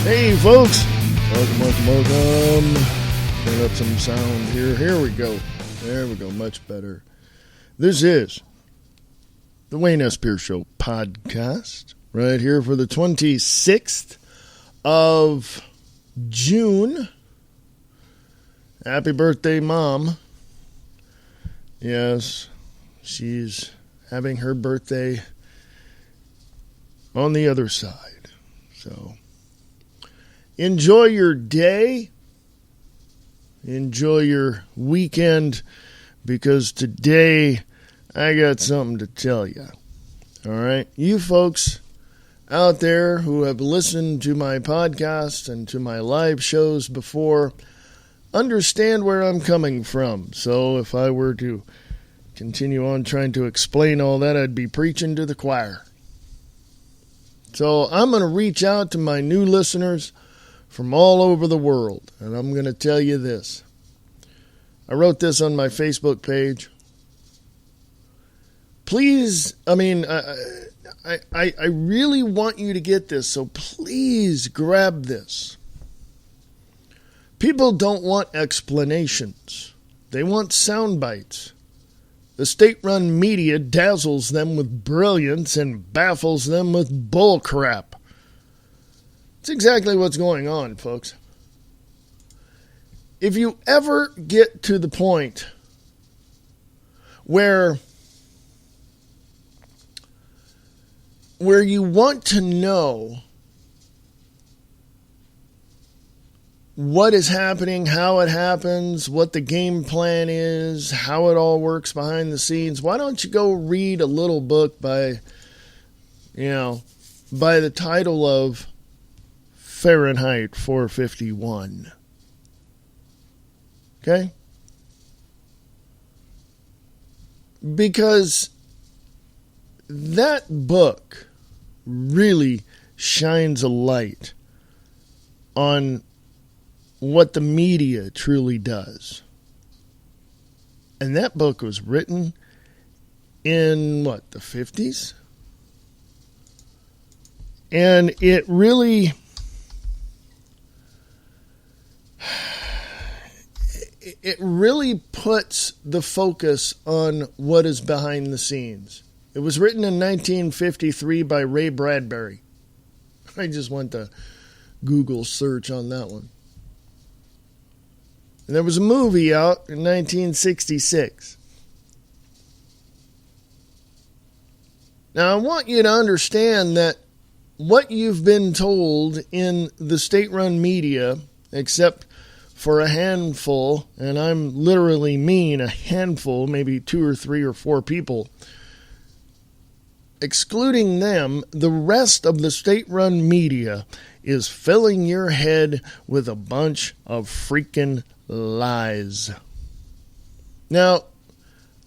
Hey folks, welcome. Turn up some sound here. Here we go. There we go, much better. This is the Wayne S. Pierce Show podcast, right here for the 26th of June. Happy birthday, Mom. Yes, she's having her birthday on the other side. So, enjoy your day. Enjoy your weekend, because today I got something to tell you. All right? You folks out there who have listened to my podcast and to my live shows before understand where I'm coming from. So if I were to continue on trying to explain all that, I'd be preaching to the choir. So I'm going to reach out to my new listeners from all over the world, and I'm going to tell you this. I wrote this on my Facebook page. Please, I really want you to get this, so please grab this. People don't want explanations. They want sound bites. The state-run media dazzles them with brilliance and baffles them with bullcrap. It's exactly what's going on, folks. If you ever get to the point where you want to know what is happening, how it happens, what the game plan is, how it all works behind the scenes, why don't you go read a little book by the title of Fahrenheit 451. Okay? Because that book really shines a light on what the media truly does. And that book was written in, the 50s? And it really puts the focus on what is behind the scenes. It was written in 1953 by Ray Bradbury. I just went to Google search on that one. And there was a movie out in 1966. Now, I want you to understand that what you've been told in the state-run media, except for a handful, and I'm literally mean a handful, maybe 2 or 3 or 4 people, excluding them, the rest of the state-run media is filling your head with a bunch of freaking lies. Now,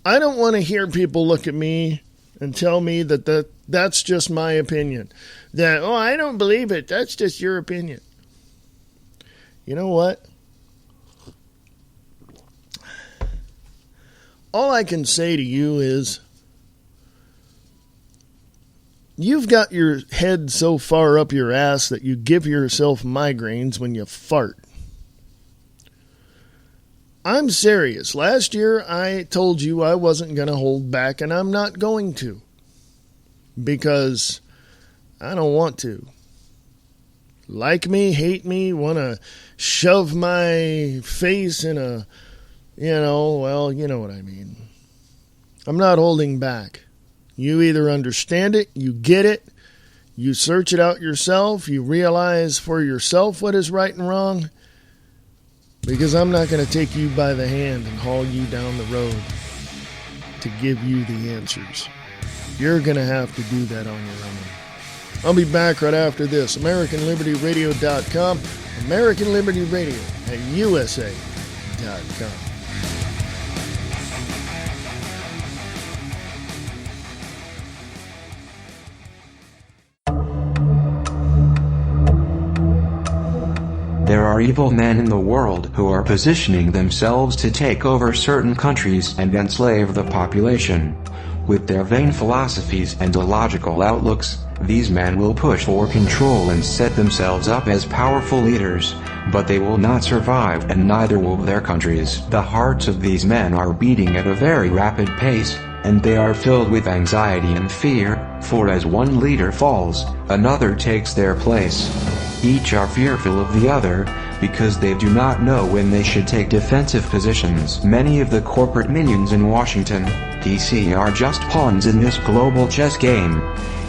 I don't want to hear people look at me and tell me that's just my opinion. That, I don't believe it. That's just your opinion. You know what? All I can say to you is, you've got your head so far up your ass that you give yourself migraines when you fart. I'm serious. Last year I told you I wasn't going to hold back, and I'm not going to. Because I don't want to. Like me, hate me, want to shove my face in a, you know what I mean. I'm not holding back. You either understand it, you get it, you search it out yourself, you realize for yourself what is right and wrong, because I'm not going to take you by the hand and haul you down the road to give you the answers. You're going to have to do that on your own. I'll be back right after this. AmericanLibertyRadio.com, American Liberty Radio at USA.com. There are evil men in the world who are positioning themselves to take over certain countries and enslave the population. With their vain philosophies and illogical outlooks, these men will push for control and set themselves up as powerful leaders, but they will not survive and neither will their countries. The hearts of these men are beating at a very rapid pace, and they are filled with anxiety and fear, for as one leader falls, another takes their place. Each are fearful of the other, because they do not know when they should take defensive positions. Many of the corporate minions in Washington, D.C. are just pawns in this global chess game.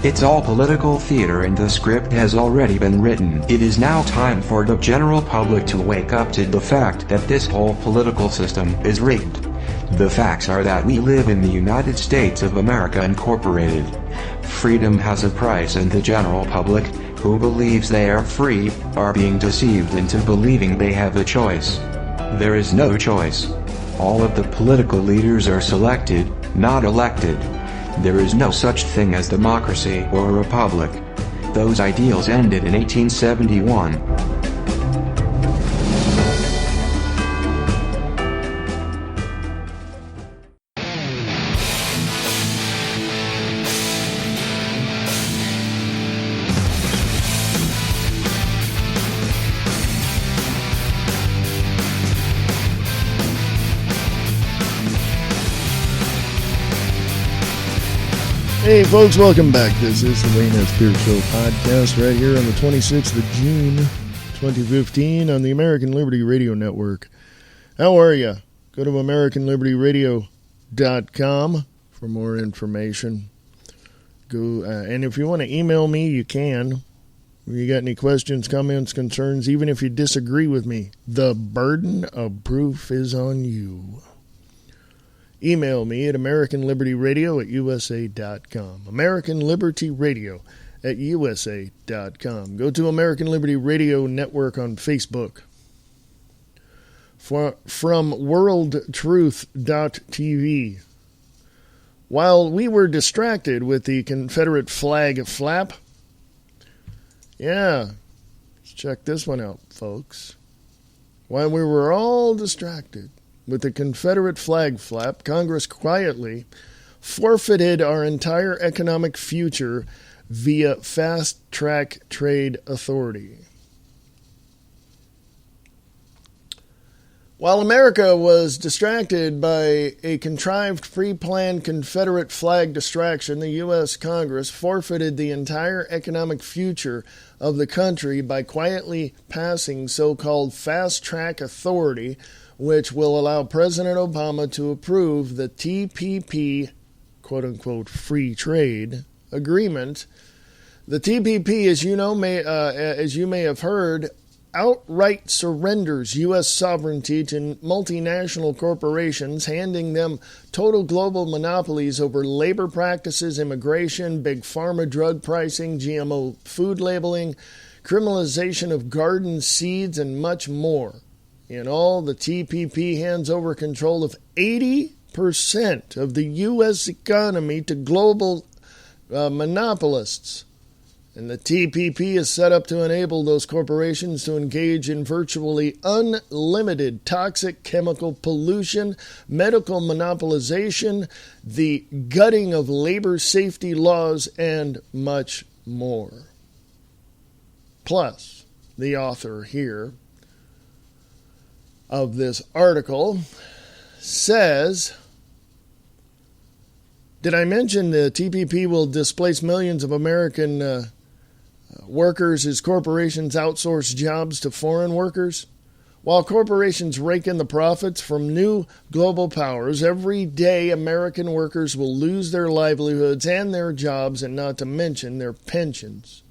It's all political theater and the script has already been written. It is now time for the general public to wake up to the fact that this whole political system is rigged. The facts are that we live in the United States of America Incorporated. Freedom has a price and the general public, who believes they are free, are being deceived into believing they have a choice. There is no choice. All of the political leaders are selected, not elected. There is no such thing as democracy or a republic. Those ideals ended in 1871. Hey folks, welcome back. This is the Wayne S. Pierce Show podcast right here on the 26th of June, 2015 on the American Liberty Radio Network. How are you? Go to AmericanLibertyRadio.com for more information. Go and if you want to email me, you can. If you got any questions, comments, concerns, even if you disagree with me, the burden of proof is on you. Email me at AmericanLibertyRadio@USA.com. AmericanLibertyRadio@USA.com. Go to American Liberty Radio Network on Facebook. From WorldTruth.tv. While we were distracted with the Confederate flag flap, let's check this one out, folks. While we were all distracted with the Confederate flag flap, Congress quietly forfeited our entire economic future via fast-track trade authority. While America was distracted by a contrived, pre-planned Confederate flag distraction, the U.S. Congress forfeited the entire economic future of the country by quietly passing so-called fast-track authority, which will allow President Obama to approve the TPP, quote-unquote, free trade agreement. The TPP, as you may have heard, outright surrenders U.S. sovereignty to multinational corporations, handing them total global monopolies over labor practices, immigration, big pharma drug pricing, GMO food labeling, criminalization of garden seeds, and much more. In all, the TPP hands over control of 80% of the U.S. economy to global monopolists. And the TPP is set up to enable those corporations to engage in virtually unlimited toxic chemical pollution, medical monopolization, the gutting of labor safety laws, and much more. Plus, the author here of this article says, did I mention the TPP will displace millions of American workers as corporations outsource jobs to foreign workers? While corporations rake in the profits from new global powers, every day American workers will lose their livelihoods and their jobs, and not to mention their pensions.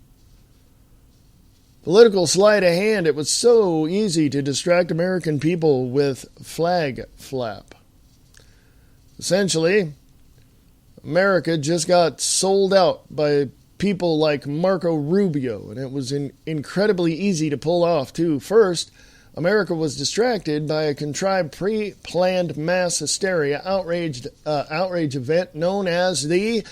Political sleight of hand, it was so easy to distract American people with flag flap. Essentially, America just got sold out by people like Marco Rubio, and it was incredibly easy to pull off, too. First, America was distracted by a contrived, pre-planned mass hysteria outrage event known as the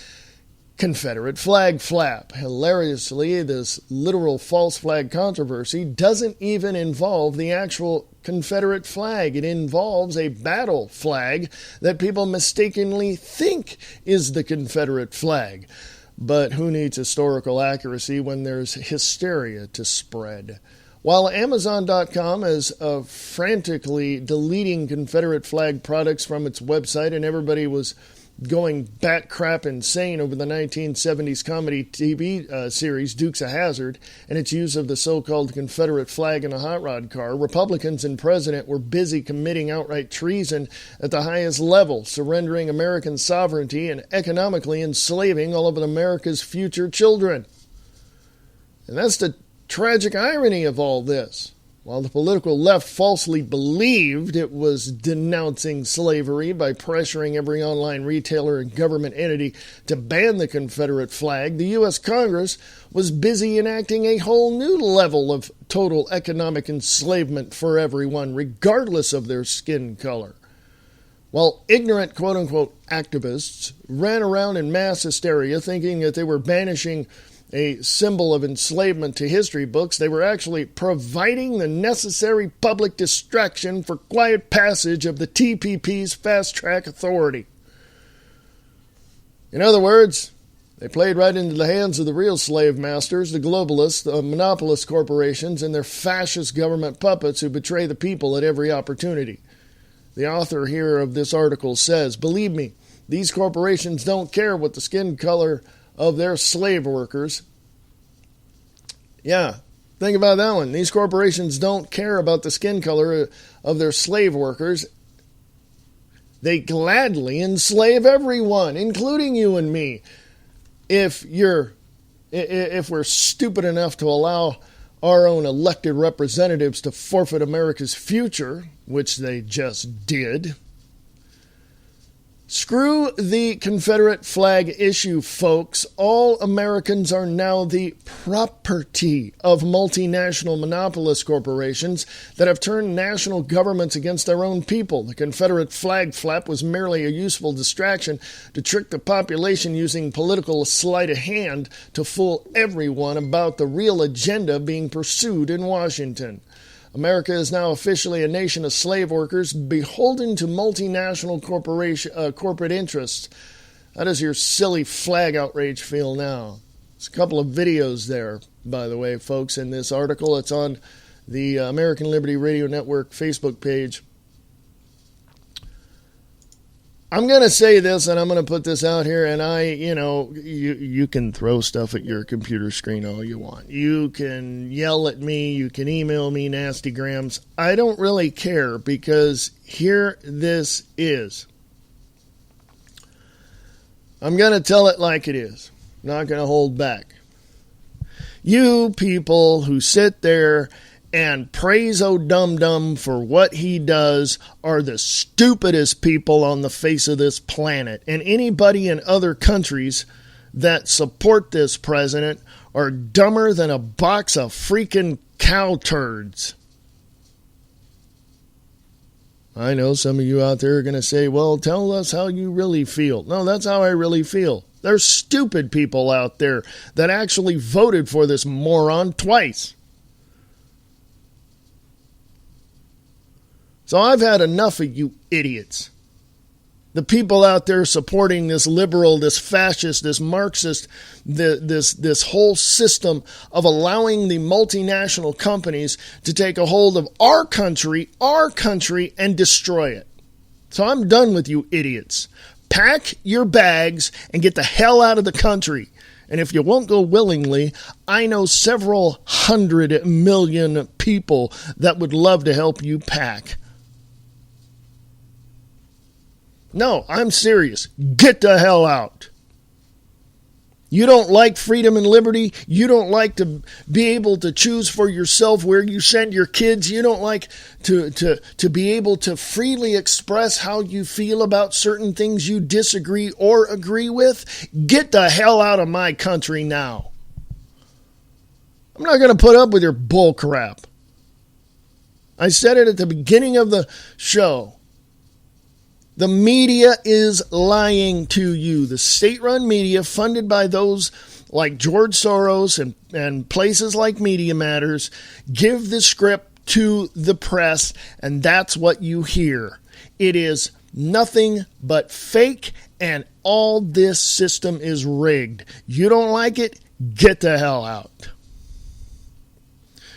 Confederate flag flap. Hilariously, this literal false flag controversy doesn't even involve the actual Confederate flag. It involves a battle flag that people mistakenly think is the Confederate flag. But who needs historical accuracy when there's hysteria to spread? While Amazon.com is frantically deleting Confederate flag products from its website and everybody was going bat crap insane over the 1970s comedy TV series Dukes of Hazzard and its use of the so-called Confederate flag in a hot rod car, Republicans and President were busy committing outright treason at the highest level, surrendering American sovereignty and economically enslaving all of America's future children. And that's the tragic irony of all this. While the political left falsely believed it was denouncing slavery by pressuring every online retailer and government entity to ban the Confederate flag, the U.S. Congress was busy enacting a whole new level of total economic enslavement for everyone, regardless of their skin color. While ignorant quote-unquote activists ran around in mass hysteria thinking that they were banishing a symbol of enslavement to history books, they were actually providing the necessary public distraction for quiet passage of the TPP's fast-track authority. In other words, they played right into the hands of the real slave masters, the globalists, the monopolist corporations, and their fascist government puppets who betray the people at every opportunity. The author here of this article says, "Believe me, these corporations don't care what the skin color of their slave workers." Yeah, think about that one. These corporations don't care about the skin color of their slave workers. They gladly enslave everyone, including you and me. If we're stupid enough to allow our own elected representatives to forfeit America's future, which they just did. Screw the Confederate flag issue, folks. All Americans are now the property of multinational monopolist corporations that have turned national governments against their own people. The Confederate flag flap was merely a useful distraction to trick the population using political sleight of hand to fool everyone about the real agenda being pursued in Washington. America is now officially a nation of slave workers beholden to multinational corporate interests. How does your silly flag outrage feel now? There's a couple of videos there, by the way, folks, in this article. It's on the American Liberty Radio Network Facebook page. I'm going to say this, and I'm going to put this out here, and you can throw stuff at your computer screen all you want. You can yell at me. You can email me nastygrams. I don't really care, because here this is. I'm going to tell it like it is. I'm not going to hold back. You people who sit there and praise O'Dum-Dum for what he does are the stupidest people on the face of this planet. And anybody in other countries that support this president are dumber than a box of freaking cow turds. I know some of you out there are going to say, well, tell us how you really feel. No, that's how I really feel. There's stupid people out there that actually voted for this moron twice. So I've had enough of you idiots. The people out there supporting this liberal, this fascist, this Marxist, this whole system of allowing the multinational companies to take a hold of our country, and destroy it. So I'm done with you idiots. Pack your bags and get the hell out of the country. And if you won't go willingly, I know several 100 million people that would love to help you pack. No, I'm serious. Get the hell out. You don't like freedom and liberty. You don't like to be able to choose for yourself where you send your kids. You don't like to be able to freely express how you feel about certain things you disagree or agree with. Get the hell out of my country now. I'm not going to put up with your bull crap. I said it at the beginning of the show. The media is lying to you. The state-run media, funded by those like George Soros and places like Media Matters, give the script to the press, and that's what you hear. It is nothing but fake, and all this system is rigged. You don't like it? Get the hell out.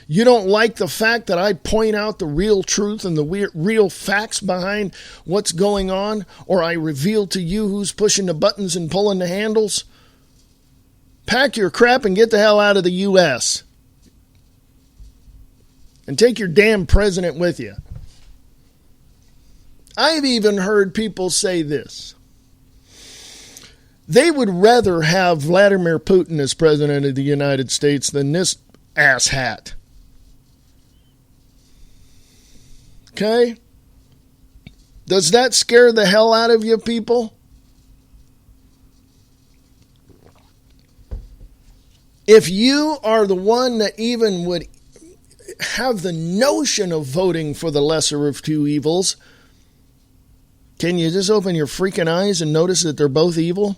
You don't like the fact that I point out the real truth and the real facts behind what's going on, or I reveal to you who's pushing the buttons and pulling the handles? Pack your crap and get the hell out of the U.S. And take your damn president with you. I've even heard people say this. They would rather have Vladimir Putin as president of the United States than this asshat. Okay? Does that scare the hell out of you people? If you are the one that even would have the notion of voting for the lesser of two evils, can you just open your freaking eyes and notice that they're both evil?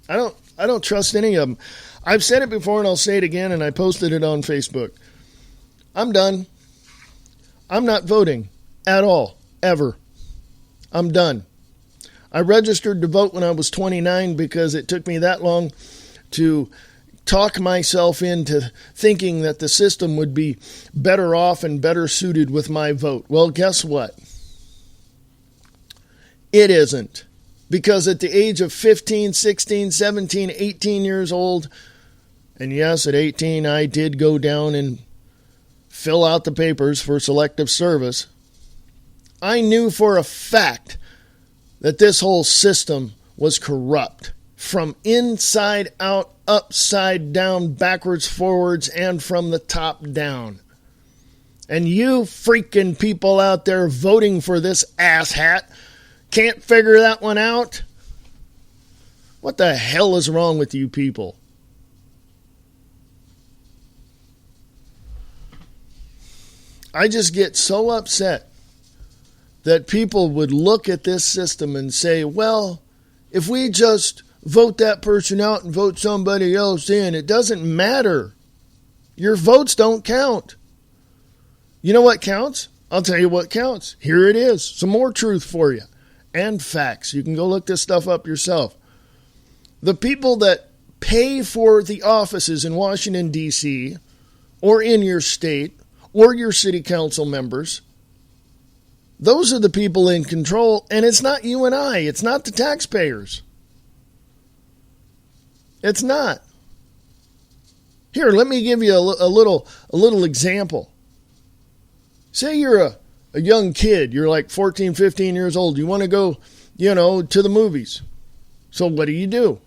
I don't trust any of them. I've said it before and I'll say it again, and I posted it on Facebook. I'm done. I'm not voting at all, ever. I'm done. I registered to vote when I was 29 because it took me that long to talk myself into thinking that the system would be better off and better suited with my vote. Well, guess what? It isn't. Because at the age of 15, 16, 17, 18 years old, and yes, at 18, I did go down and fill out the papers for selective service, I knew for a fact that this whole system was corrupt. From inside out, upside down, backwards, forwards, and from the top down. And you freaking people out there voting for this asshat can't figure that one out? What the hell is wrong with you people? I just get so upset that people would look at this system and say, well, if we just vote that person out and vote somebody else in, it doesn't matter. Your votes don't count. You know what counts? I'll tell you what counts. Here it is. Some more truth for you. And facts. You can go look this stuff up yourself. The people that pay for the offices in Washington, D.C., or in your state, or your city council members, those are the people in control, and it's not you and I. It's not the taxpayers. It's not. Here, let me give you a little example. Say you're a young kid. You're like 14, 15 years old. You want to go, to the movies. So what do?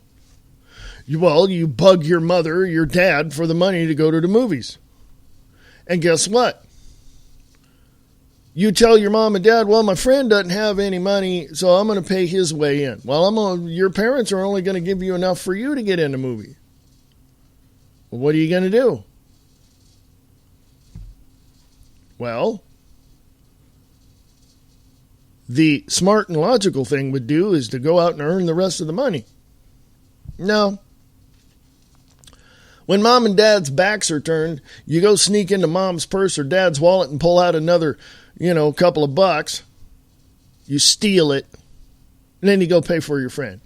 You bug your mother or your dad for the money to go to the movies. And guess what? You tell your mom and dad, well, my friend doesn't have any money, so I'm going to pay his way in. Well, your parents are only going to give you enough for you to get in the movie. Well, what are you going to do? Well, the smart and logical thing would do is to go out and earn the rest of the money. No. When mom and dad's backs are turned, you go sneak into mom's purse or dad's wallet and pull out another, couple of bucks. You steal it, and then you go pay for your friend.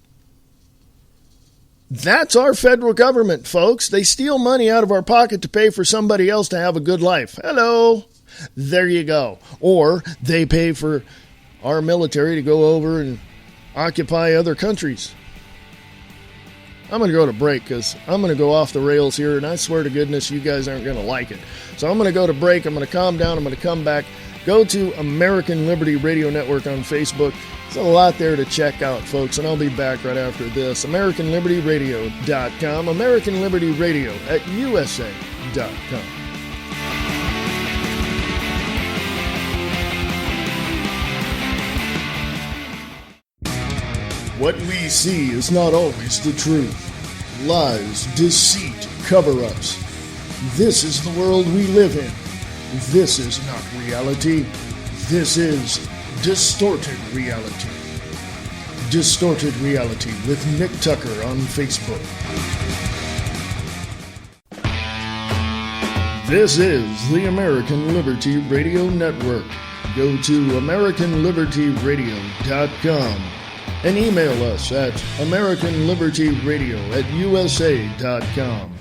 That's our federal government, folks. They steal money out of our pocket to pay for somebody else to have a good life. Hello. There you go. Or they pay for our military to go over and occupy other countries. I'm going to go to break because I'm going to go off the rails here, and I swear to goodness you guys aren't going to like it. So I'm going to go to break. I'm going to calm down. I'm going to come back. Go to American Liberty Radio Network on Facebook. There's a lot there to check out, folks, and I'll be back right after this. AmericanLibertyRadio.com, American Liberty Radio at USA.com. What we see is not always the truth. Lies, deceit, cover-ups. This is the world we live in. This is not reality. This is Distorted Reality. Distorted Reality with Nick Tucker on Facebook. This is the American Liberty Radio Network. Go to AmericanLibertyRadio.com and email us at AmericanLibertyRadio@USA.com.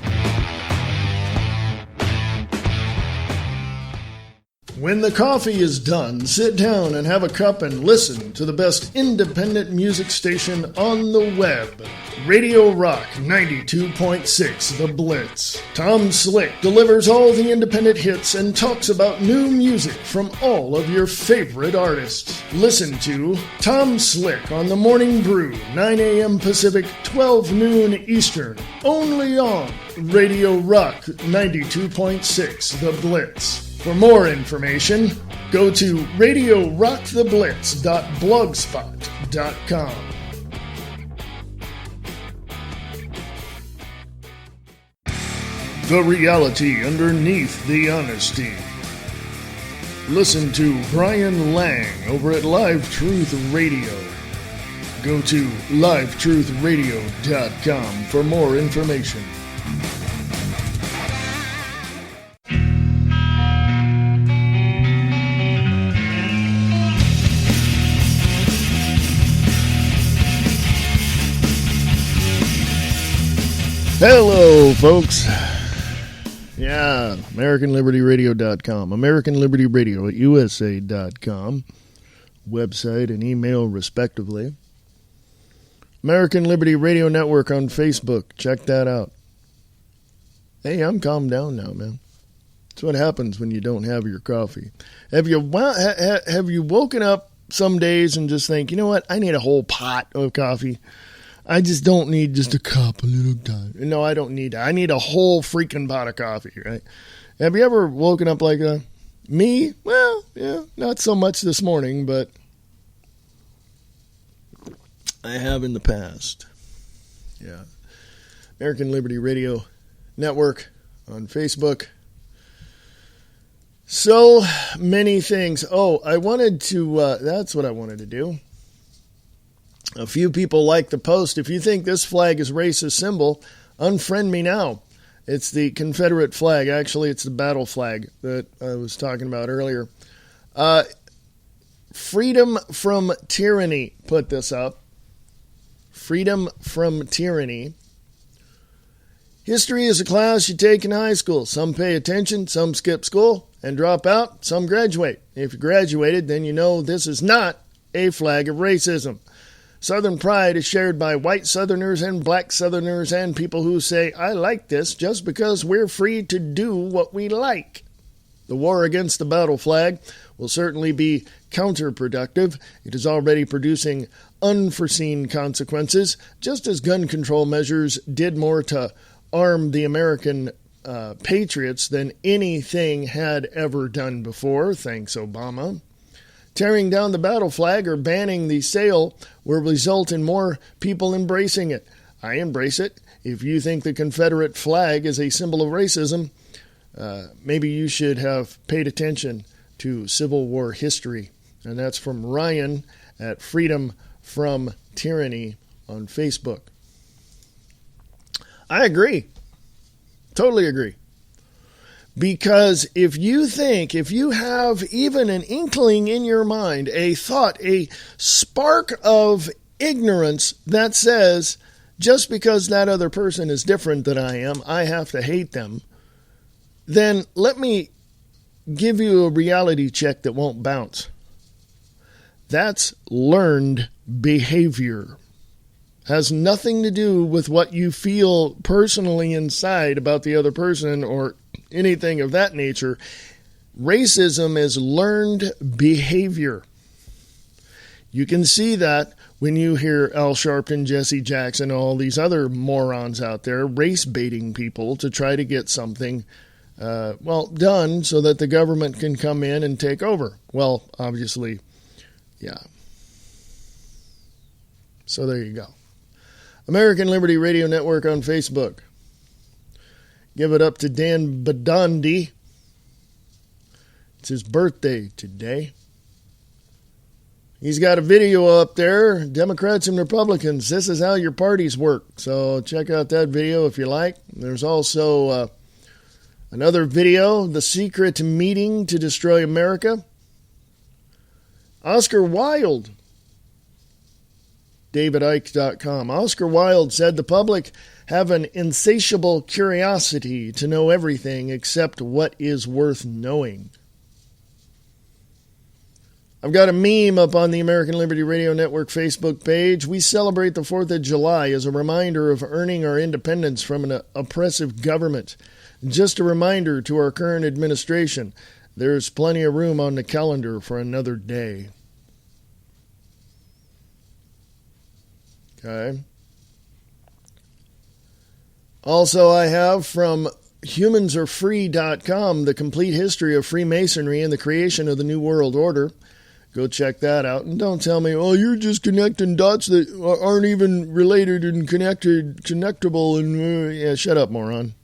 When the coffee is done, sit down and have a cup and listen to the best independent music station on the web. Radio Rock 92.6 The Blitz. Tom Slick delivers all the independent hits and talks about new music from all of your favorite artists. Listen to Tom Slick on The Morning Brew, 9 a.m. Pacific, 12 noon Eastern, only on Radio Rock 92.6 The Blitz. For more information, go to radiorocktheblitz.blogspot.com. The reality underneath the honesty. Listen to Brian Lang over at Live Truth Radio. Go to livetruthradio.com for more information. Hello, folks. Yeah, AmericanLibertyRadio.com, AmericanLibertyRadio@USA.com, website and email respectively. American Liberty Radio Network on Facebook. Check that out. Hey, I'm calmed down now, man. That's what happens when you don't have your coffee. Have you woken up some days and just think, you know what, I need a whole pot of coffee? I just don't need just a cup, a little time. No, I don't need that. I need a whole freaking pot of coffee, right? Have you ever woken up like that? Me? Well, yeah, not so much this morning, but I have in the past. Yeah. American Liberty Radio Network on Facebook. So many things. Oh, I wanted to, that's what I wanted to do. A few people like the post. If you think this flag is racist symbol, unfriend me now. It's the Confederate flag. Actually, it's the battle flag that I was talking about earlier. Freedom from Tyranny put this up. Freedom from Tyranny. History is a class you take in high school. Some pay attention, some skip school and drop out, some graduate. If you graduated, then you know this is not a flag of racism. Southern pride is shared by white Southerners and black Southerners and people who say, I like this just because we're free to do what we like. The war against the battle flag will certainly be counterproductive. It is already producing unforeseen consequences, just as gun control measures did more to arm the American patriots than anything had ever done before, thanks Obama. Tearing down the battle flag or banning the sale will result in more people embracing it. I embrace it. If you think the Confederate flag is a symbol of racism, maybe you should have paid attention to Civil War history. And that's from Ryan at Freedom from Tyranny on Facebook. I agree. Totally agree. Because if you have even an inkling in your mind, a thought, a spark of ignorance that says, just because that other person is different than I am, I have to hate them, then let me give you a reality check that won't bounce. That's learned behavior. Has nothing to do with what you feel personally inside about the other person or anything of that nature. Racism is learned behavior. You can see that when you hear Al Sharpton, Jesse Jackson, all these other morons out there race baiting people to try to get something done so that the government can come in and take over. Well, obviously, yeah. So there you go. American Liberty Radio Network on Facebook. Give it up to Dan Badandi. It's his birthday today. He's got a video up there, Democrats and Republicans. This is how your parties work. So check out that video if you like. There's also another video, The Secret Meeting to Destroy America. Oscar Wilde, DavidIke.com. Oscar Wilde said the public have an insatiable curiosity to know everything except what is worth knowing. I've got a meme up on the American Liberty Radio Network Facebook page. We celebrate the 4th of July as a reminder of earning our independence from an oppressive government. Just a reminder to our current administration, there's plenty of room on the calendar for another day. Okay. Also, I have from humansarefree.com the complete history of Freemasonry and the creation of the New World Order. Go check that out. And don't tell me, oh, you're just connecting dots that aren't even related and connectable. And yeah, shut up, moron.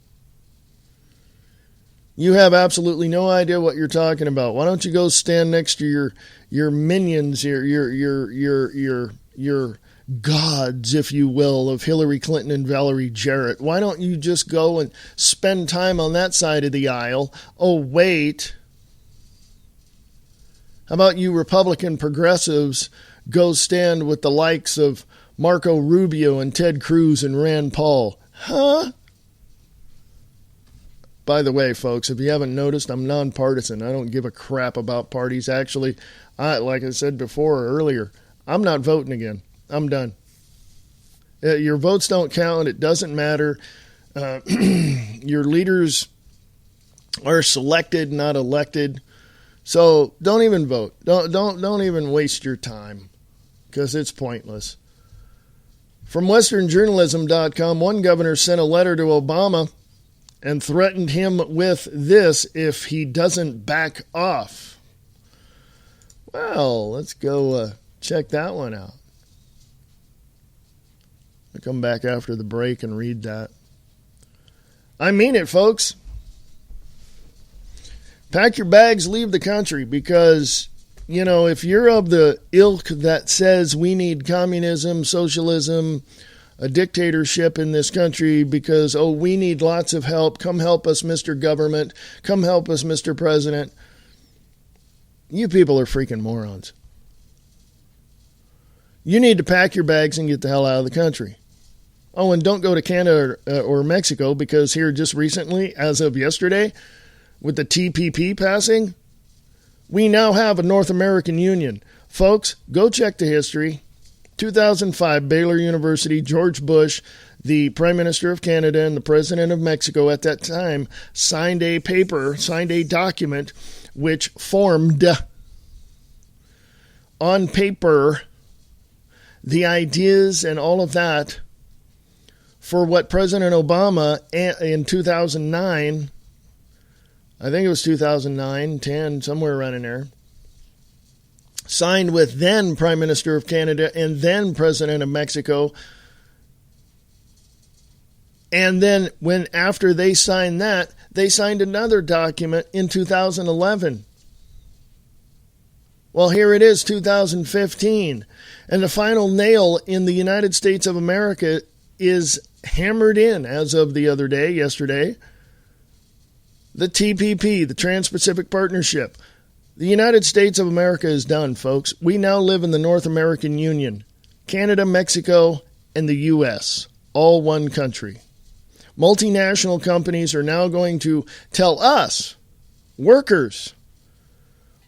You have absolutely no idea what you're talking about. Why don't you go stand next to your minions, your gods, if you will, of Hillary Clinton and Valerie Jarrett? Why don't you just go and spend time on that side of the aisle? Oh, wait. How about you Republican progressives go stand with the likes of Marco Rubio and Ted Cruz and Rand Paul? Huh? By the way, folks, if you haven't noticed, I'm nonpartisan. I don't give a crap about parties. Actually, like I said before or earlier, I'm not voting again. I'm done. Your votes don't count. It doesn't matter. Your leaders are selected, not elected. So don't even vote. Don't even waste your time because it's pointless. From westernjournalism.com, one governor sent a letter to Obama and threatened him with this if he doesn't back off. Well, let's go check that one out. I'll come back after the break and read that. I mean it, folks. Pack your bags, leave the country, because, you know, if you're of the ilk that says we need communism, socialism, a dictatorship in this country because, oh, we need lots of help, come help us, Mr. Government, come help us, Mr. President, you people are freaking morons. You need to pack your bags and get the hell out of the country. Oh, and don't go to Canada or Mexico, because here just recently, as of yesterday, with the TPP passing, we now have a North American Union. Folks, go check the history. 2005, Baylor University, George Bush, the Prime Minister of Canada and the President of Mexico at that time, signed a document which formed on paper the ideas and all of that for what President Obama in 2009, I think it was 2009, 10, somewhere around in there, signed with then Prime Minister of Canada and then President of Mexico. And then after they signed that, they signed another document in 2011. Well, here it is, 2015. And the final nail in the United States of America is hammered in as of the other day, yesterday. The TPP, the Trans-Pacific Partnership. The United States of America is done, folks. We now live in the North American Union. Canada, Mexico, and the U.S. All one country. Multinational companies are now going to tell us, workers,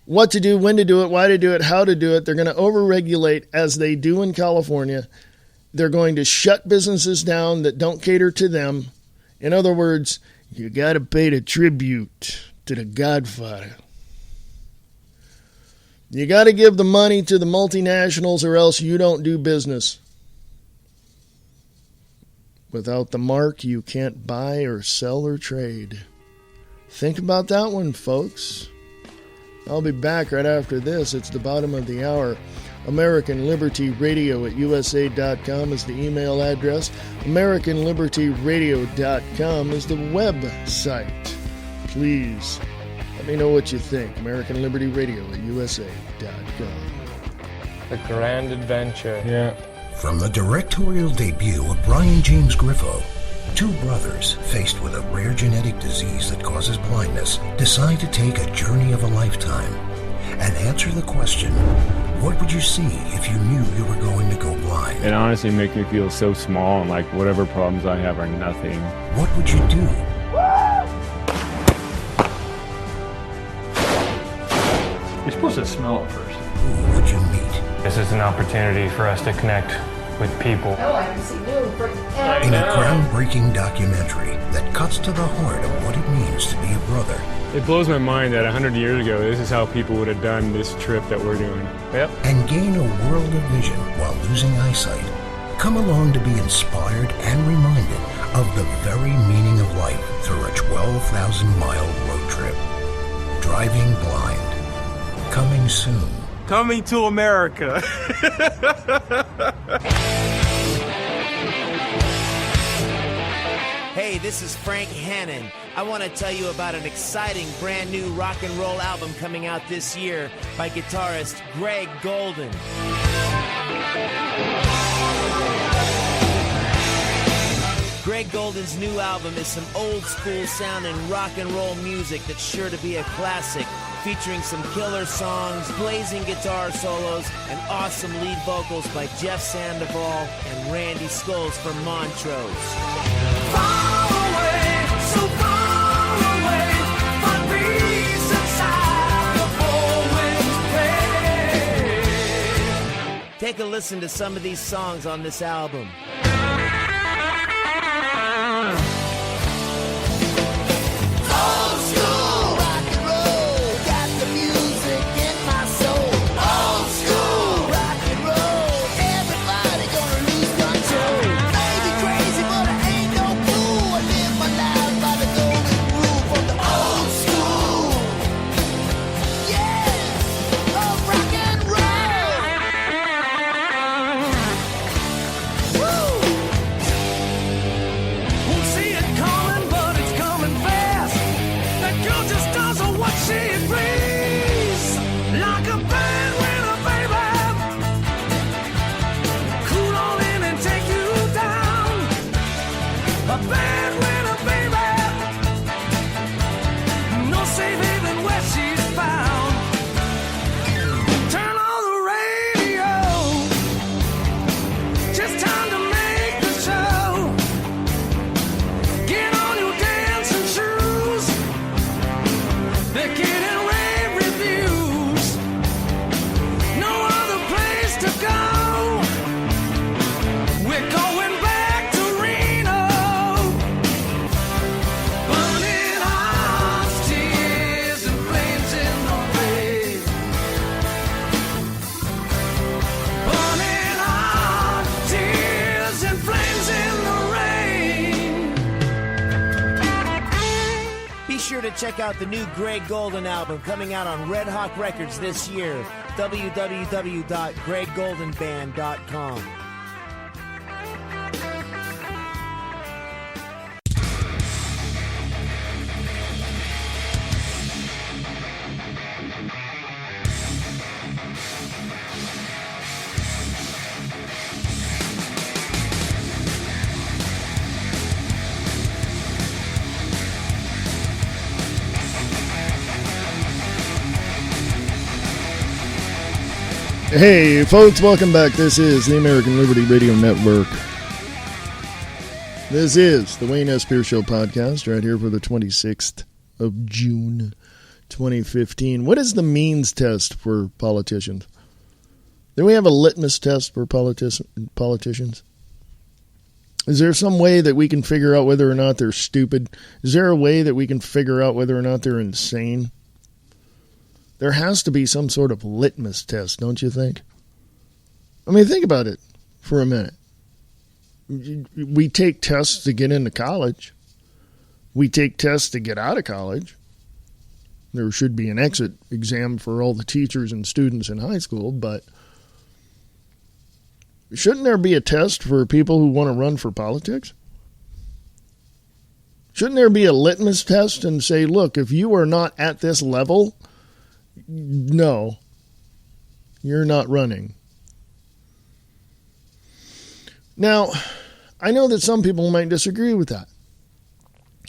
what to do, when to do it, why to do it, how to do it. They're going to overregulate as they do in California. They're going to shut businesses down that don't cater to them. In other words, you got to pay the tribute to the Godfather. You got to give the money to the multinationals or else you don't do business. Without the mark, you can't buy or sell or trade. Think about that one, folks. I'll be back right after this. It's the bottom of the hour. American Liberty Radio at USA.com is the email address. AmericanLibertyRadio.com is the website. Please let me know what you think. American Liberty Radio at USA.com. The Grand Adventure. Yeah. From the directorial debut of Brian James Griffo, two brothers faced with a rare genetic disease that causes blindness decide to take a journey of a lifetime and answer the question, what would you see if you knew you were going to go blind? It honestly makes me feel so small and like whatever problems I have are nothing. What would you do? You're supposed to smell it first. Who would you meet? This is an opportunity for us to connect with people. In a groundbreaking documentary that cuts to the heart of what it means to be a brother. It blows my mind that 100 years ago, this is how people would have done this trip that we're doing. Yep. And gain a world of vision while losing eyesight. Come along to be inspired and reminded of the very meaning of life through a 12,000-mile road trip. Driving Blind. Coming soon. Coming to America. Hey, this is Frank Hannon. I want to tell you about an exciting brand new rock and roll album coming out this year by guitarist Greg Golden. Greg Golden's new album is some old school sounding rock and roll music that's sure to be a classic, featuring some killer songs, blazing guitar solos, and awesome lead vocals by Jeff Sandoval and Randy Scholes from Montrose. Take a listen to some of these songs on this album. Old school rock and roll, got the music in my soul. Old school rock and roll, everybody gonna lose control. Maybe crazy, but I ain't no fool. I live my life by the golden rule from the old school. Yeah, of rock and roll. Woo! Won't see it coming, but it's coming fast. That girl just does what she please, like a bad winner, baby. Cool on in and take you down. A bad winner, baby. No safe haven where she's found. Turn on the radio. Just time to make the show. Get on your dancing shoes. They're getting rave reviews. No other place to go. We're going back to Reno. Burning hearts, tears, and flames in the rain. Burning hearts, tears, and flames in the rain. Be sure to check out the new Greg Golden album coming out on Red Hawk Records this year. www.greggoldenband.com. Hey, folks, welcome back. This is the American Liberty Radio Network. This is the Wayne S. Pierce Show podcast right here for the 26th of June, 2015. What is the means test for politicians? Do we have a litmus test for politicians? Is there some way that we can figure out whether or not they're stupid? Is there a way that we can figure out whether or not they're insane? There has to be some sort of litmus test, don't you think? I mean, think about it for a minute. We take tests to get into college. We take tests to get out of college. There should be an exit exam for all the teachers and students in high school, but shouldn't there be a test for people who want to run for politics? Shouldn't there be a litmus test and say, look, if you are not at this level, no, you're not running. Now, I know that some people might disagree with that.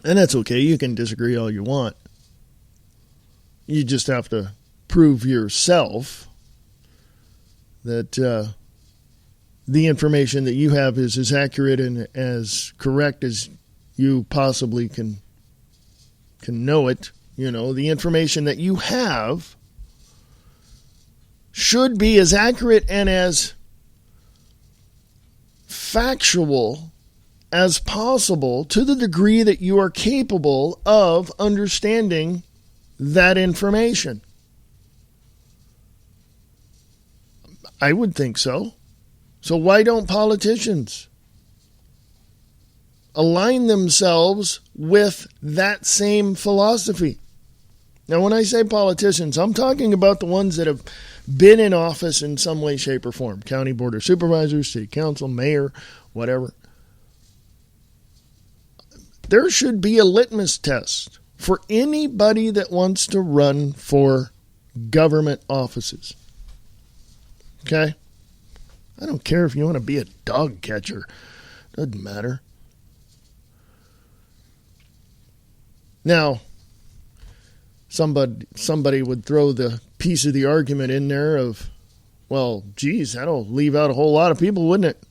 And that's okay. You can disagree all you want. You just have to prove yourself that the information that you have is as accurate and as correct as you possibly can know it. You know, the information that you have should be as accurate and as factual as possible to the degree that you are capable of understanding that information. I would think so. So why don't politicians align themselves with that same philosophy? Now, when I say politicians, I'm talking about the ones that have been in office in some way, shape, or form. County board of supervisors, city council, mayor, whatever. There should be a litmus test for anybody that wants to run for government offices. Okay? I don't care if you want to be a dog catcher. Doesn't matter. Now, somebody would throw the piece of the argument in there of, well, geez, that'll leave out a whole lot of people, wouldn't it?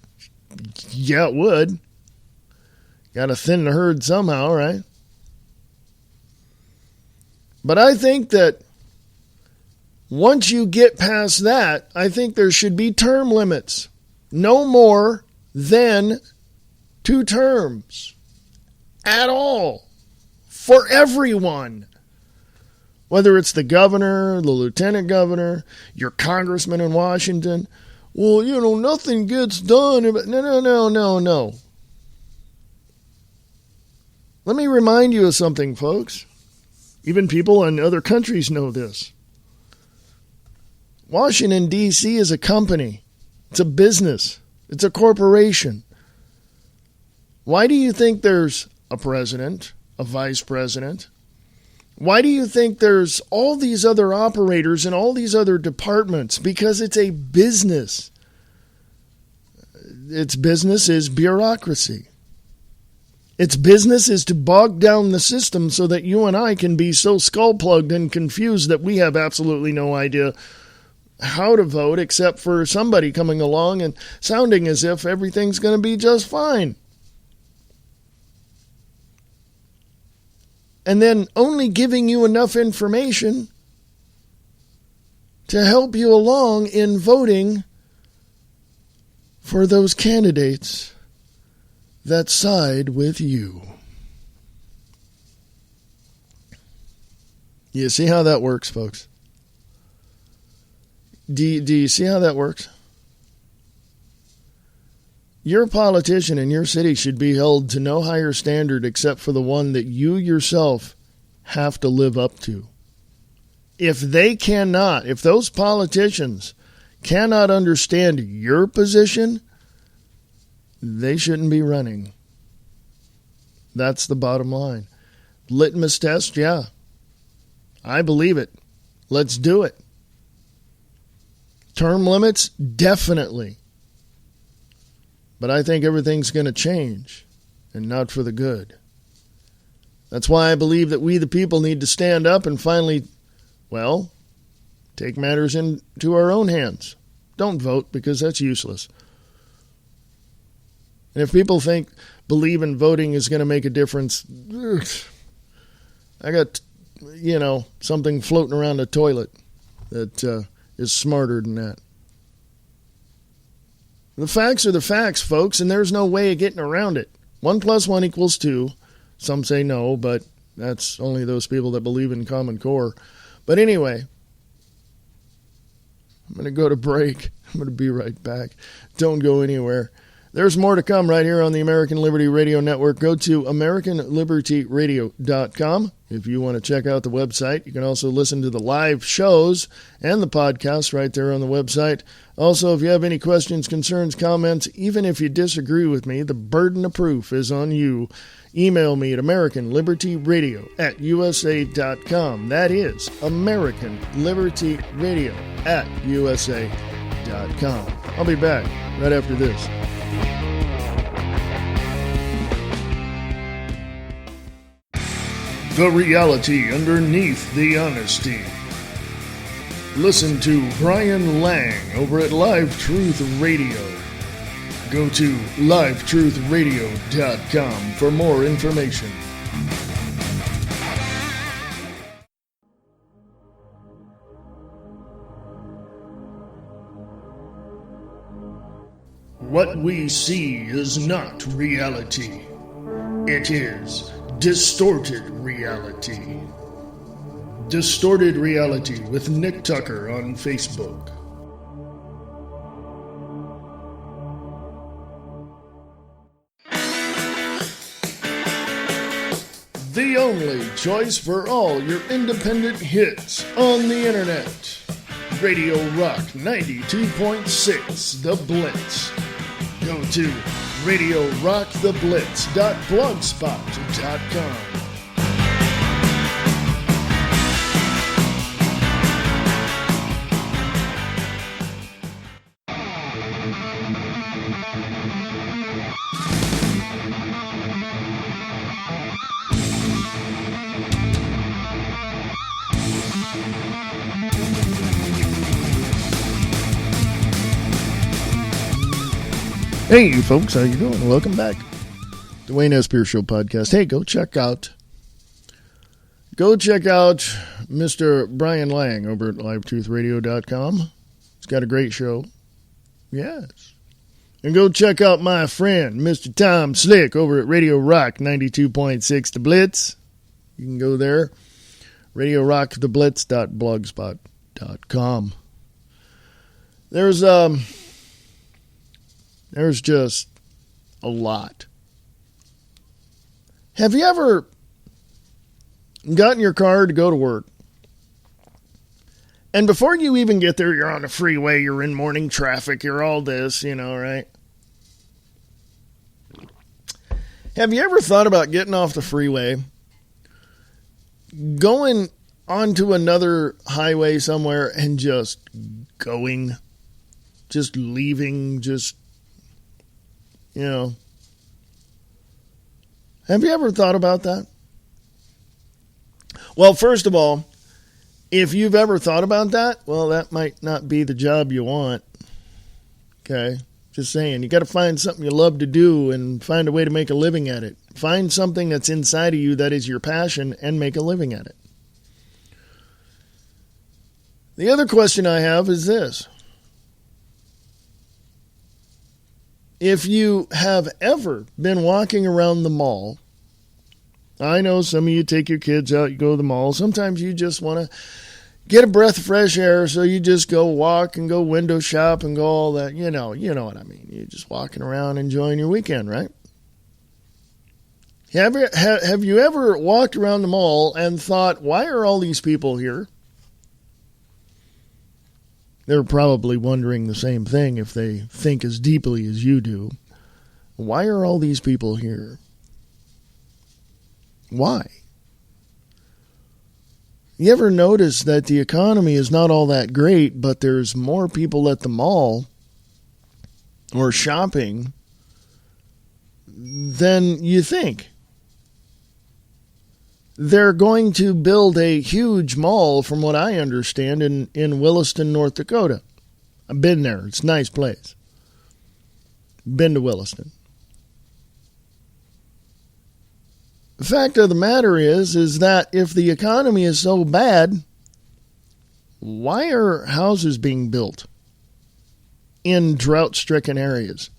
Yeah, it would. Got to thin the herd somehow, right? But I think that once you get past that, I think there should be term limits. No more than 2 terms at all for everyone. Whether it's the governor, the lieutenant governor, your congressman in Washington. Well, you know, nothing gets done. No. Let me remind you of something, folks. Even people in other countries know this. Washington, D.C. is a company. It's a business. It's a corporation. Why do you think there's a president, a vice president? Why do you think there's all these other operators and all these other departments? Because it's a business. Its business is bureaucracy. Its business is to bog down the system so that you and I can be so skull-plugged and confused that we have absolutely no idea how to vote except for somebody coming along and sounding as if everything's going to be just fine. And then only giving you enough information to help you along in voting for those candidates that side with you. You see how that works, folks? Do you see how that works? Your politician in your city should be held to no higher standard except for the one that you yourself have to live up to. If those politicians cannot understand your position, they shouldn't be running. That's the bottom line. Litmus test, yeah. I believe it. Let's do it. Term limits, definitely. But I think everything's going to change, and not for the good. That's why I believe that we the people need to stand up and finally, take matters into our own hands. Don't vote, because that's useless. And if people believe in voting is going to make a difference, I got, something floating around the toilet that is smarter than that. The facts are the facts, folks, and there's no way of getting around it. 1 + 1 = 2. Some say no, but that's only those people that believe in Common Core. But anyway, I'm going to go to break. I'm going to be right back. Don't go anywhere. There's more to come right here on the American Liberty Radio Network. Go to AmericanLibertyRadio.com if you want to check out the website. You can also listen to the live shows and the podcast right there on the website. Also, if you have any questions, concerns, comments, even if you disagree with me, the burden of proof is on you. Email me at AmericanLibertyRadio@USA.com. That is AmericanLibertyRadio@USA.com. I'll be back right after this. The reality underneath the honesty. Listen to Brian Lang over at Live Truth Radio. Go to livetruthradio.com for more information. What we see is not reality. It is distorted reality. Distorted Reality with Nick Tucker on Facebook. The only choice for all your independent hits on the internet. Radio Rock 92.6 The Blitz. Go to RadioRockTheBlitz.blogspot.com. Hey, you folks, how you doing? Welcome back to Wayne S. Pierce Show podcast. Hey, go check out Mr. Brian Lang over at LiveTruthRadio.com. He's got a great show. Yes. And go check out my friend, Mr. Tom Slick, over at Radio Rock 92.6 The Blitz. You can go there. RadioRockTheBlitz.blogspot.com. There's just a lot. Have you ever got in your car to go to work, and before you even get there, you're on the freeway, you're in morning traffic, you're all this, right? Have you ever thought about getting off the freeway, going onto another highway somewhere, and just going, just leaving, Have you ever thought about that? Well, first of all, if you've ever thought about that, well, that might not be the job you want. Okay? Just saying. You got to find something you love to do and find a way to make a living at it. Find something that's inside of you that is your passion and make a living at it. The other question I have is this. If you have ever been walking around the mall, I know some of you take your kids out, you go to the mall. Sometimes you just want to get a breath of fresh air, so you just go walk and go window shop and go all that. You know what I mean. You're just walking around enjoying your weekend, right? Have you ever walked around the mall and thought, why are all these people here? They're probably wondering the same thing if they think as deeply as you do. Why are all these people here? Why? You ever notice that the economy is not all that great, but there's more people at the mall or shopping than you think? They're going to build a huge mall, from what I understand, in Williston, North Dakota. I've been there. It's a nice place. Been to Williston. The fact of the matter is that if the economy is so bad, why are houses being built in drought-stricken areas?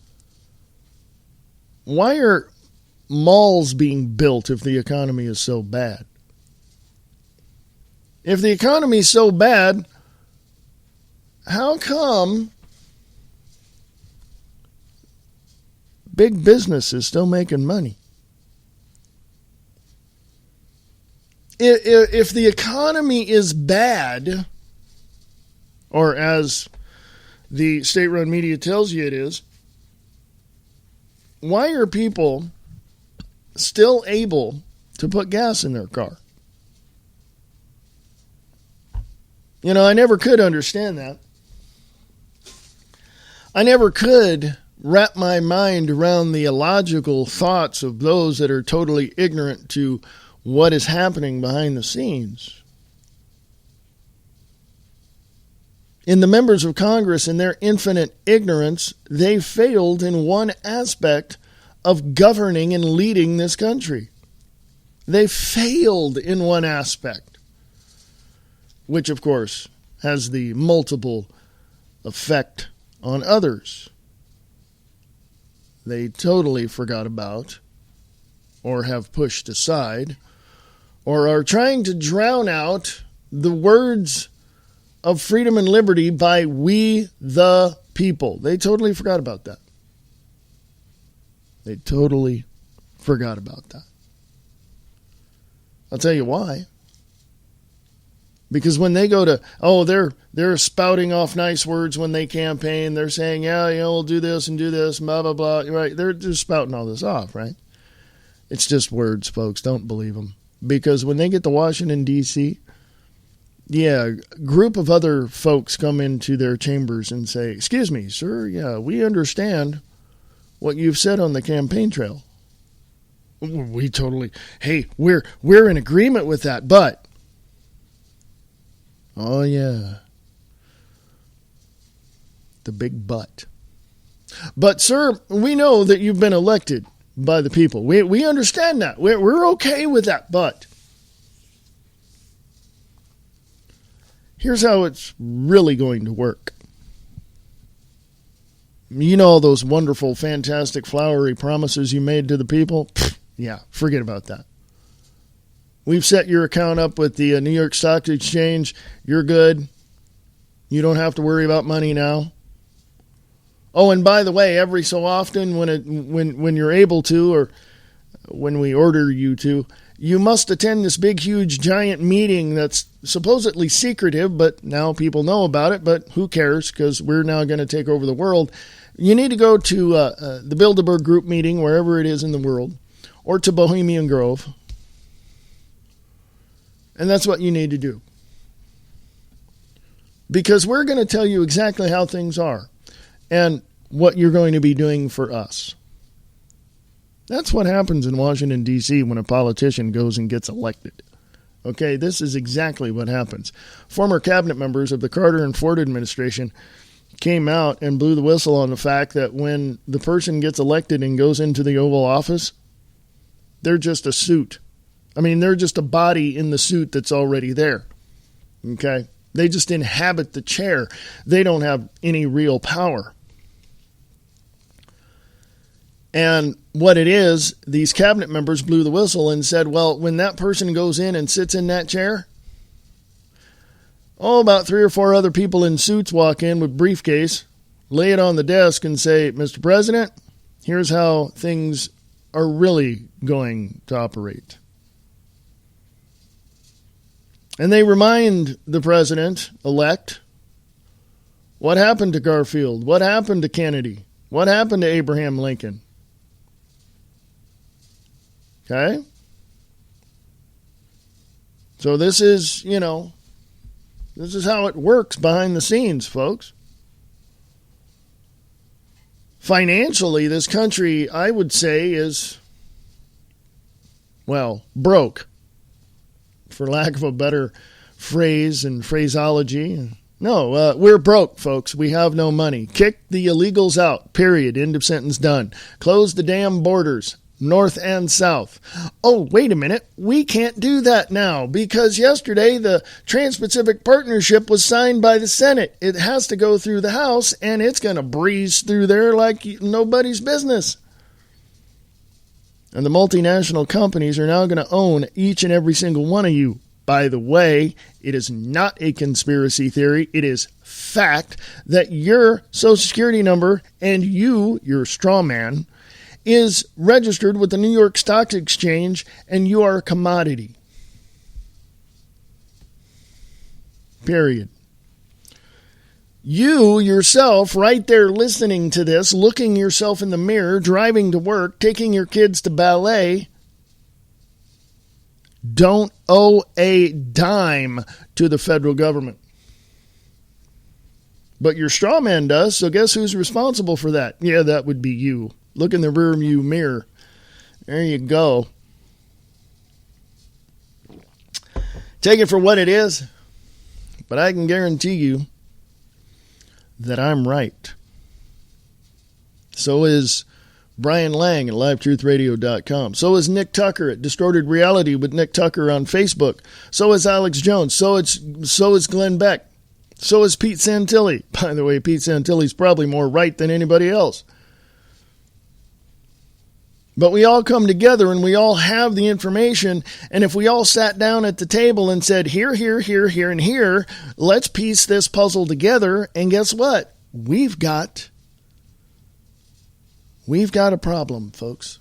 Why are malls being built if the economy is so bad? If the economy is so bad, how come big business is still making money? If the economy is bad, or as the state-run media tells you it is, why are people still able to put gas in their car? I never could understand that. I never could wrap my mind around the illogical thoughts of those that are totally ignorant to what is happening behind the scenes. In the members of Congress, in their infinite ignorance, they failed in one aspect of governing and leading this country. They failed in one aspect, which, of course, has the multiple effect on others. They totally forgot about, or have pushed aside, or are trying to drown out the words of freedom and liberty by we the people. They totally forgot about that. They totally forgot about that. I'll tell you why. Because when they go to, they're spouting off nice words when they campaign. They're saying, we'll do this and do this, blah, blah, blah. Right? They're just spouting all this off, right? It's just words, folks. Don't believe them. Because when they get to Washington, D.C., a group of other folks come into their chambers and say, excuse me, sir, we understand what you've said on the campaign trail. We totally, we're in agreement with that, but, oh yeah, the big but. But, sir, we know that you've been elected by the people. We understand that. We're okay with that, but. Here's how it's really going to work. You know all those wonderful, fantastic, flowery promises you made to the people? Forget about that. We've set your account up with the New York Stock Exchange. You're good. You don't have to worry about money now. Oh, and by the way, every so often when you're able to, or when we order you to, you must attend this big, huge, giant meeting that's supposedly secretive, but now people know about it, but who cares, because we're now going to take over the world. You need to go to the Bilderberg Group meeting, wherever it is in the world, or to Bohemian Grove. And that's what you need to do. Because we're going to tell you exactly how things are and what you're going to be doing for us. That's what happens in Washington, D.C. when a politician goes and gets elected. Okay, this is exactly what happens. Former cabinet members of the Carter and Ford administration came out and blew the whistle on the fact that when the person gets elected and goes into the Oval Office, they're just a suit. I mean, they're just a body in the suit that's already there. Okay? They just inhabit the chair. They don't have any real power. And what it is, these cabinet members blew the whistle and said, well, when that person goes in and sits in that chair, about 3 or 4 other people in suits walk in with briefcase, lay it on the desk and say, Mr. President, here's how things are really going to operate. And they remind the president-elect what happened to Garfield, what happened to Kennedy, what happened to Abraham Lincoln. Okay? So this is, this is how it works behind the scenes, folks. Financially, this country, I would say, is, broke. For lack of a better phrase and phraseology. No, we're broke, folks. We have no money. Kick the illegals out, period. End of sentence, done. Close the damn borders, north and south. Oh, wait a minute. We can't do that now because yesterday the Trans-Pacific Partnership was signed by the Senate. It has to go through the House, and it's going to breeze through there like nobody's business. And the multinational companies are now going to own each and every single one of you. By the way, it is not a conspiracy theory. It is fact that your Social Security number and your straw man, is registered with the New York Stock Exchange, and you are a commodity. Period. You yourself, right there listening to this, looking yourself in the mirror, driving to work, taking your kids to ballet, don't owe a dime to the federal government. But your straw man does, so guess who's responsible for that? Yeah, that would be you. Look in the rearview mirror. There you go. Take it for what it is, but I can guarantee you that I'm right. So is Brian Lang at LiveTruthRadio.com. So is Nick Tucker at Distorted Reality with Nick Tucker on Facebook. So is Alex Jones. So is Glenn Beck. So is Pete Santilli. By the way, Pete Santilli's probably more right than anybody else. But we all come together and we all have the information. And if we all sat down at the table and said, here, and here, let's piece this puzzle together. And guess what? We've got a problem, folks.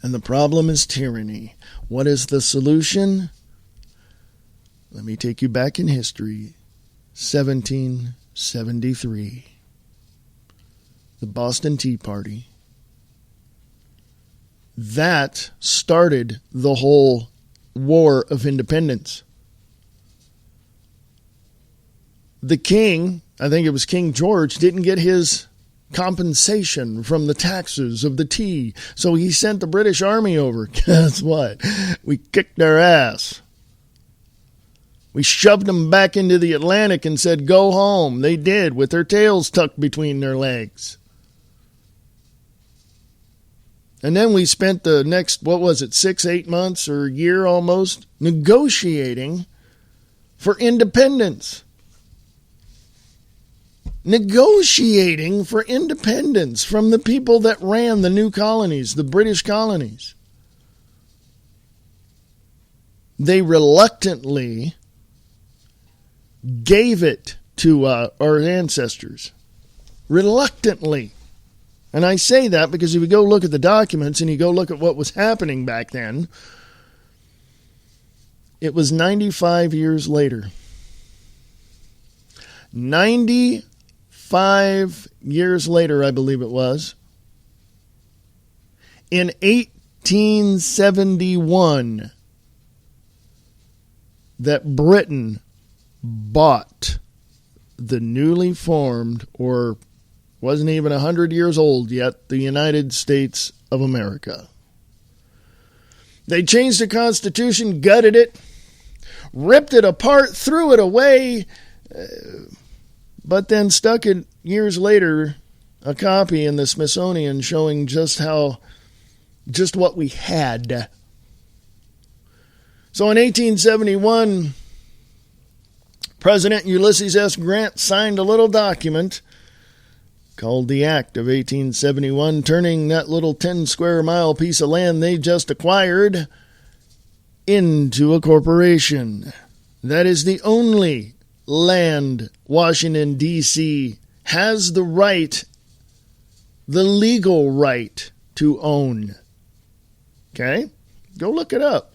And the problem is tyranny. What is the solution? Let me take you back in history. 1773. The Boston Tea Party. That started the whole War of Independence. The king, I think it was King George, didn't get his compensation from the taxes of the tea. So he sent the British Army over. Guess what? We kicked their ass. We shoved them back into the Atlantic and said, go home. They did, with their tails tucked between their legs. And then we spent the next, 6-8 months or a year almost, negotiating for independence. Negotiating for independence from the people that ran the new colonies, the British colonies. They reluctantly gave it to our ancestors. Reluctantly. And I say that because if you go look at the documents and you go look at what was happening back then, it was 95 years later. 95 years later, I believe it was. In 1871, that Britain bought the newly formed, or wasn't even 100 years old yet, the United States of America. They changed the Constitution, gutted it, ripped it apart, threw it away, but then stuck it years later, a copy in the Smithsonian showing just what we had. So in 1871, President Ulysses S. Grant signed a little document called the Act of 1871, turning that little 10-square-mile piece of land they just acquired into a corporation. That is the only land Washington, D.C. has the right, the legal right to own. Okay? Go look it up.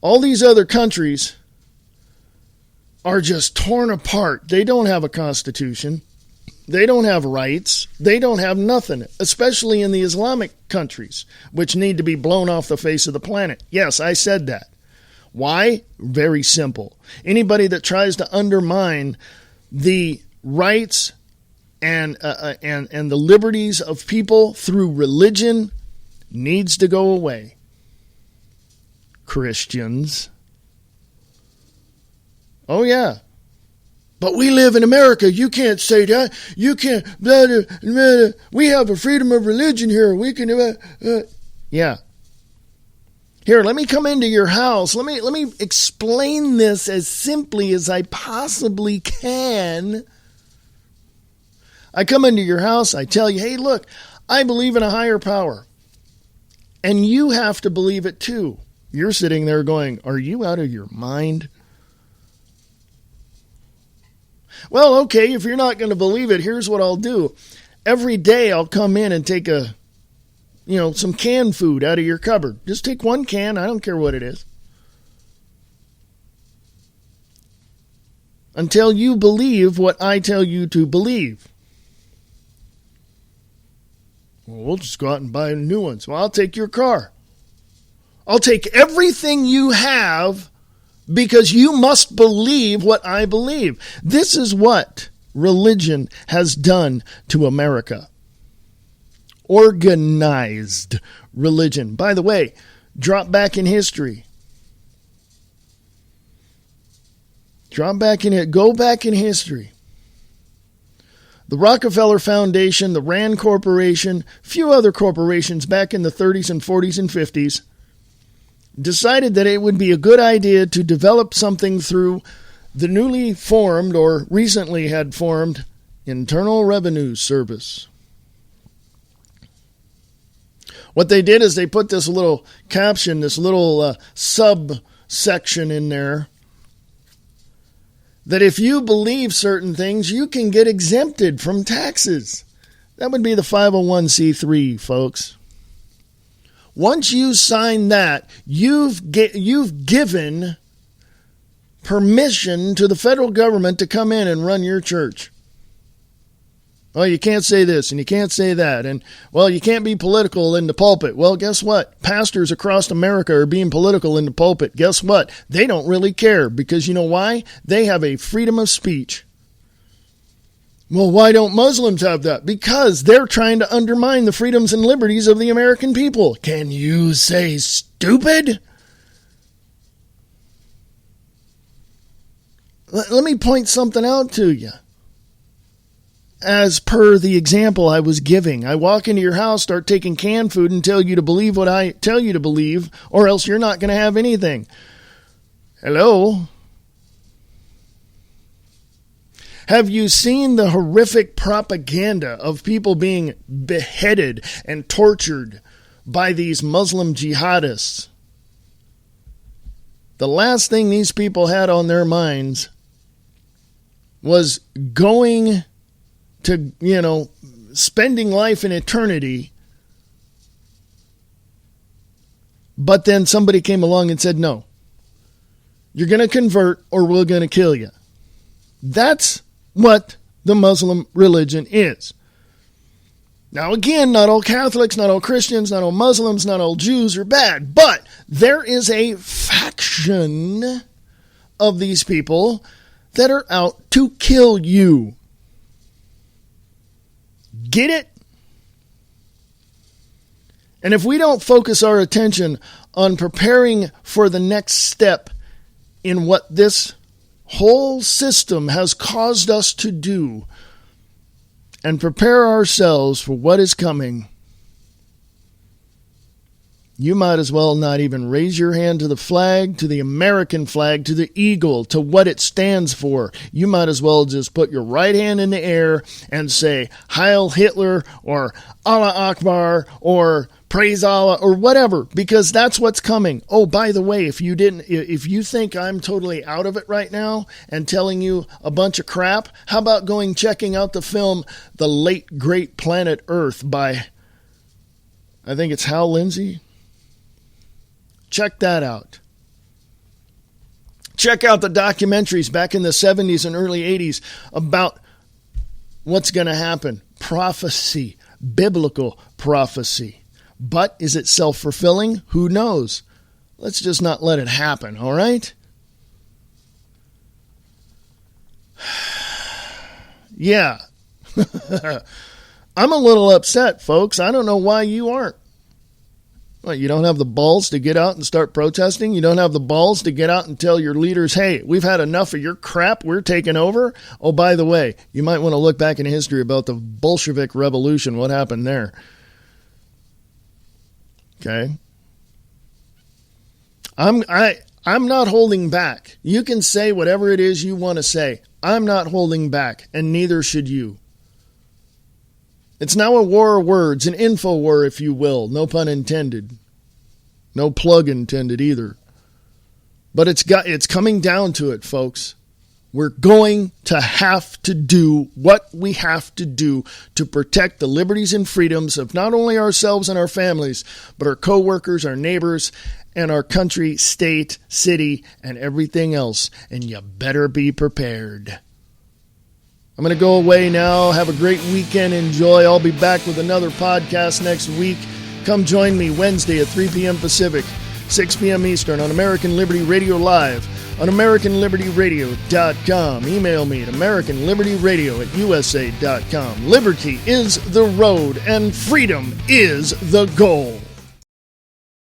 All these other countries are just torn apart. They don't have a constitution. They don't have rights. They don't have nothing, especially in the Islamic countries, which need to be blown off the face of the planet. Yes, I said that. Why? Very simple. Anybody that tries to undermine the rights and the liberties of people through religion needs to go away. Christians. Oh, yeah. But we live in America. You can't say that. You can't. We have a freedom of religion here. We can. Yeah. Here, let me come into your house. Let me explain this as simply as I possibly can. I come into your house. I tell you, hey, look, I believe in a higher power. And you have to believe it too. You're sitting there going, are you out of your mind? Well, okay, if you're not going to believe it, here's what I'll do. Every day I'll come in and take some canned food out of your cupboard. Just take one can. I don't care what it is. Until you believe what I tell you to believe. Well, we'll just go out and buy new ones. Well, I'll take your car. I'll take everything you have because you must believe what I believe. This is what religion has done to America. Organized religion. By the way, drop back in history. Go back in history. The Rockefeller Foundation, the Rand Corporation, a few other corporations back in the 30s and 40s and 50s decided that it would be a good idea to develop something through the newly formed or recently had formed Internal Revenue Service. What they did is they put this little caption, this little subsection in there, that if you believe certain things, you can get exempted from taxes. That would be the 501c3, folks. Once you sign that, you've given permission to the federal government to come in and run your church. Oh, you can't say this and you can't say that. And, well, you can't be political in the pulpit. Well, guess what? Pastors across America are being political in the pulpit. Guess what? They don't really care because you know why? They have a freedom of speech. Well, why don't Muslims have that? Because they're trying to undermine the freedoms and liberties of the American people. Can you say stupid? Let me point something out to you. As per the example I was giving, I walk into your house, start taking canned food, and tell you to believe what I tell you to believe, or else you're not going to have anything. Hello? Have you seen the horrific propaganda of people being beheaded and tortured by these Muslim jihadists? The last thing these people had on their minds was going to, spending life in eternity. But then somebody came along and said, no, you're going to convert or we're going to kill you. That's what the Muslim religion is. Now, again, not all Catholics, not all Christians, not all Muslims, not all Jews are bad, but there is a faction of these people that are out to kill you. Get it? And if we don't focus our attention on preparing for the next step in what this whole system has caused us to do and prepare ourselves for what is coming, you might as well not even raise your hand to the flag, to the American flag, to the eagle, to what it stands for. You might as well just put your right hand in the air and say, Heil Hitler, or Allah Akbar, or praise Allah, or whatever, because that's what's coming. Oh, by the way, if you think I'm totally out of it right now and telling you a bunch of crap, how about checking out the film The Late Great Planet Earth by, I think it's Hal Lindsey? Check that out. Check out the documentaries back in the 70s and early 80s about what's going to happen. Prophecy, biblical prophecy. But is it self-fulfilling? Who knows? Let's just not let it happen, all right? Yeah. I'm a little upset, folks. I don't know why you aren't. What, you don't have the balls to get out and start protesting? You don't have the balls to get out and tell your leaders, hey, we've had enough of your crap, we're taking over? Oh, by the way, you might want to look back in history about the Bolshevik Revolution, what happened there. Okay? I'm not holding back. You can say whatever it is you want to say. I'm not holding back, and neither should you. It's now a war of words, an info war, if you will. No pun intended. No plug intended either. But it's coming down to it, folks. We're going to have to do what we have to do to protect the liberties and freedoms of not only ourselves and our families, but our co-workers, our neighbors, and our country, state, city, and everything else. And you better be prepared. I'm going to go away now. Have a great weekend. Enjoy. I'll be back with another podcast next week. Come join me Wednesday at 3 p.m. Pacific, 6 p.m. Eastern on American Liberty Radio Live on AmericanLibertyRadio.com. Email me at AmericanLibertyRadio@USA.com. Liberty is the road and freedom is the goal.